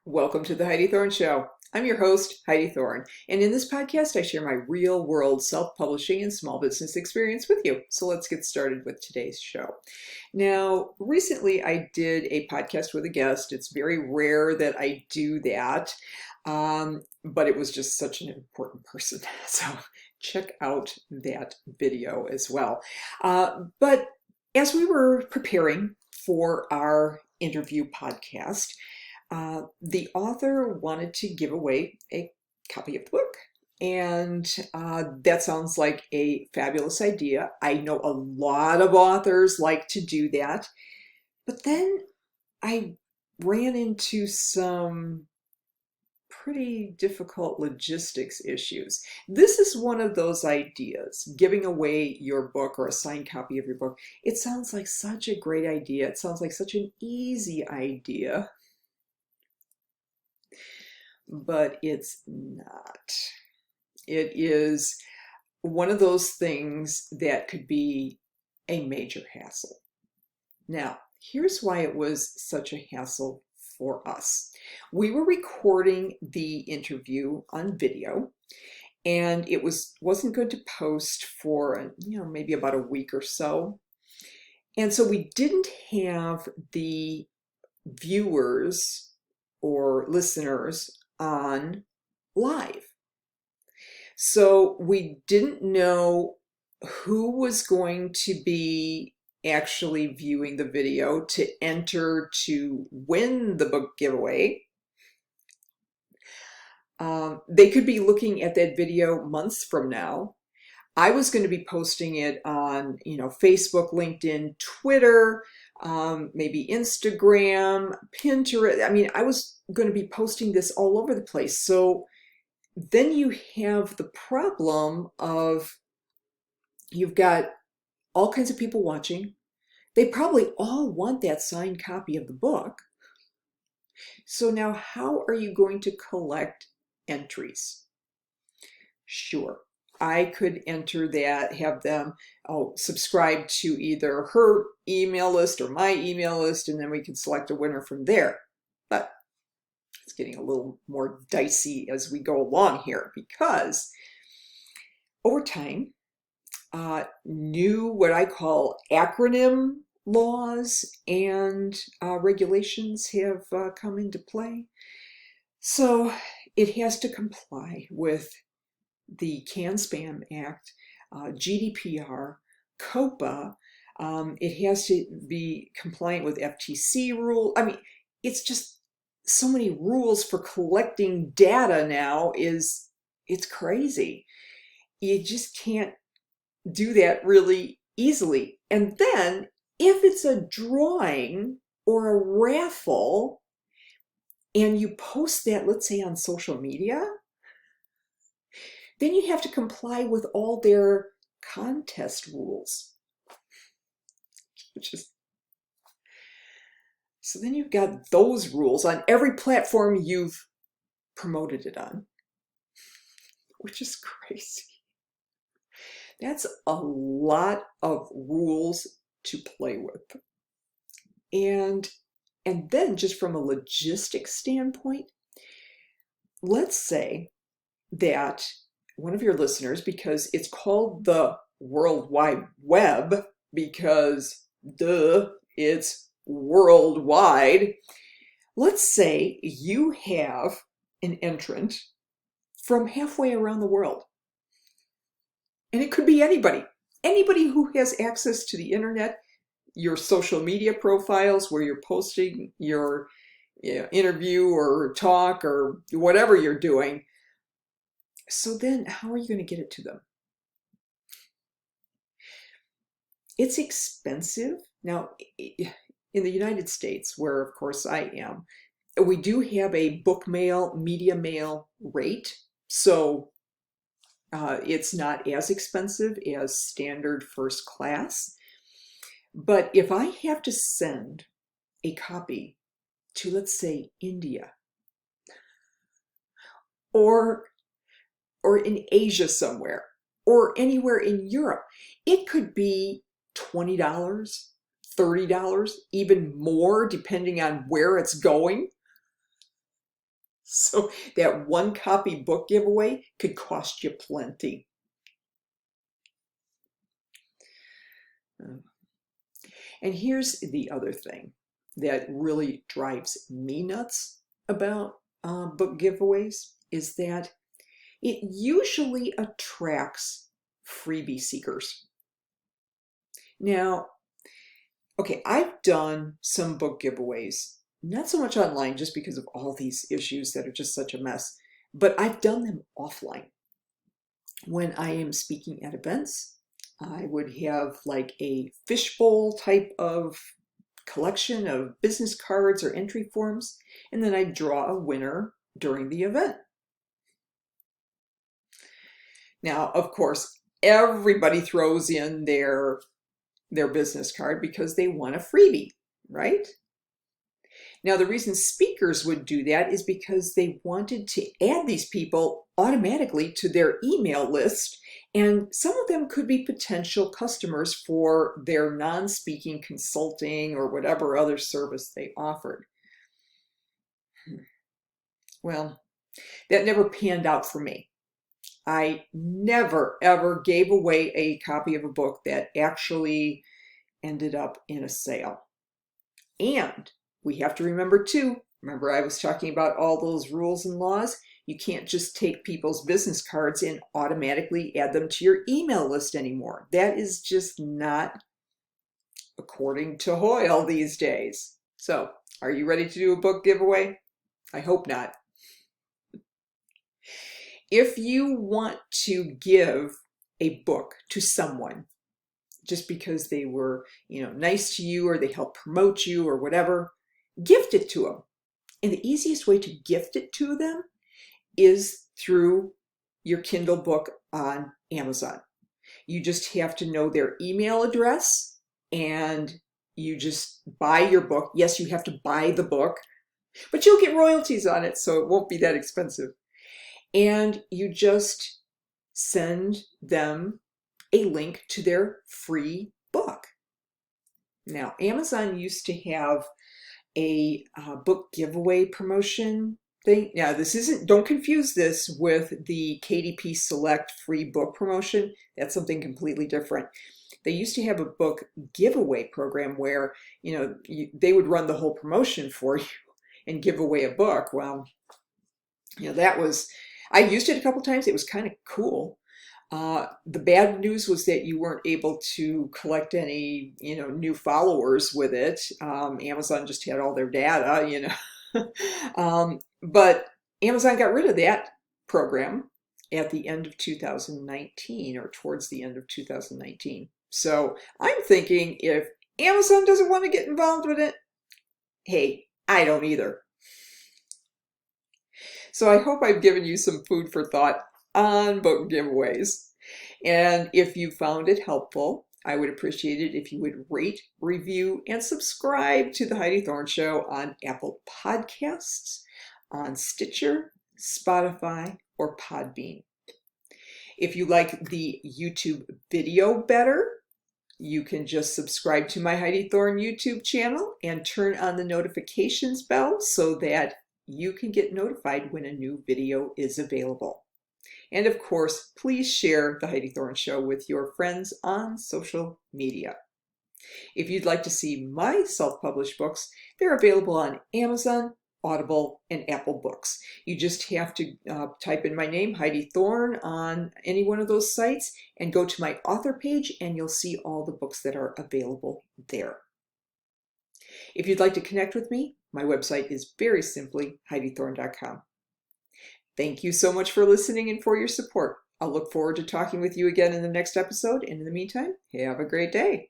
Welcome to the Heidi Thorne Show. I'm your host, Heidi Thorne, and in this podcast, I share my real-world self-publishing and small business experience with you. So let's get started with today's show. Now, recently I did a podcast with a guest. It's very rare that I do that, but it was just such an important person. So check out that video as well. But as we were preparing for our interview podcast, the author wanted to give away a copy of the book. And that sounds like a fabulous idea. I know a lot of authors like to do that. But then I ran into some pretty difficult logistics issues. This is one of those ideas, giving away your book or a signed copy of your book. It sounds like such a great idea. It sounds like such an easy idea. But it's not. It is one of those things that could be a major hassle. Now, here's why it was such a hassle for us. We were recording the interview on video, and it wasn't going to post for, maybe about a week or so. And so we didn't have the viewers or listeners on live. So we didn't know who was going to be actually viewing the video to enter to win the book giveaway. They could be looking at that video months from now. I was going to be posting it on, Facebook, LinkedIn, Twitter, maybe Instagram, Pinterest. I mean, I was going to be posting this all over the place. So then you have the problem of you've got all kinds of people watching. They probably all want that signed copy of the book. So now how are you going to collect entries? Sure, I could enter that, have them subscribe to either her email list or my email list, and then we can select a winner from there. But it's getting a little more dicey as we go along here because over time, new what I call acronym laws and regulations have come into play. So it has to comply with the CAN-SPAM Act, GDPR, COPA. It has to be compliant with FTC rule. I mean, it's just so many rules for collecting data now it's crazy. You just can't do that really easily. And then if it's a drawing or a raffle and you post that, let's say on social media, then you have to comply with all their contest rules, so then you've got those rules on every platform you've promoted it on, which is crazy. That's a lot of rules to play with. And then just from a logistics standpoint, let's say that one of your listeners, because it's called the World Wide Web, because duh, it's worldwide. Let's say you have an entrant from halfway around the world. And it could be anybody who has access to the internet, your social media profiles where you're posting your interview or talk or whatever you're doing. So then how are you going to get it to them? It's expensive. Now, in the United States, where of course I am, we do have a book mail, media mail rate. So it's not as expensive as standard first class. But if I have to send a copy to, let's say, India or in Asia somewhere or anywhere in Europe, it could be $20, $30, even more, depending on where it's going. So that one copy book giveaway could cost you plenty. And here's the other thing that really drives me nuts about book giveaways is that it usually attracts freebie seekers. Now, okay, I've done some book giveaways, not so much online just because of all these issues that are just such a mess, but I've done them offline. When I am speaking at events, I would have like a fishbowl type of collection of business cards or entry forms, and then I'd draw a winner during the event. Now, of course, everybody throws in their business card because they want a freebie, right? Now, the reason speakers would do that is because they wanted to add these people automatically to their email list, and some of them could be potential customers for their non-speaking consulting or whatever other service they offered. Well, that never panned out for me. I never, ever gave away a copy of a book that actually ended up in a sale. And we have to remember too, remember I was talking about all those rules and laws? You can't just take people's business cards and automatically add them to your email list anymore. That is just not according to Hoyle these days. So, are you ready to do a book giveaway? I hope not. If you want to give a book to someone just because they were, nice to you or they helped promote you or whatever, gift it to them. And the easiest way to gift it to them is through your Kindle book on Amazon. You just have to know their email address and you just buy your book. Yes, you have to buy the book, but you'll get royalties on it, so it won't be that expensive. And you just send them a link to their free book. Now, Amazon used to have a book giveaway promotion thing. Now, don't confuse this with the KDP Select free book promotion. That's something completely different. They used to have a book giveaway program where, they would run the whole promotion for you and give away a book. Well, I used it a couple times. It was kind of cool. The bad news was that you weren't able to collect any, new followers with it. Amazon just had all their data, but Amazon got rid of that program at the end of 2019 or towards the end of 2019. So I'm thinking if Amazon doesn't want to get involved with it, hey, I don't either. So I hope I've given you some food for thought on book giveaways. And if you found it helpful, I would appreciate it if you would rate, review, and subscribe to The Heidi Thorne Show on Apple Podcasts, on Stitcher, Spotify, or Podbean. If you like the YouTube video better, you can just subscribe to my Heidi Thorne YouTube channel and turn on the notifications bell so that you can get notified when a new video is available. And of course, please share The Heidi Thorne Show with your friends on social media. If you'd like to see my self-published books, they're available on Amazon, Audible, and Apple Books. You just have to type in my name, Heidi Thorne, on any one of those sites and go to my author page and you'll see all the books that are available there. If you'd like to connect with me, my website is very simply HeidiThorne.com. Thank you so much for listening and for your support. I'll look forward to talking with you again in the next episode. And in the meantime, have a great day.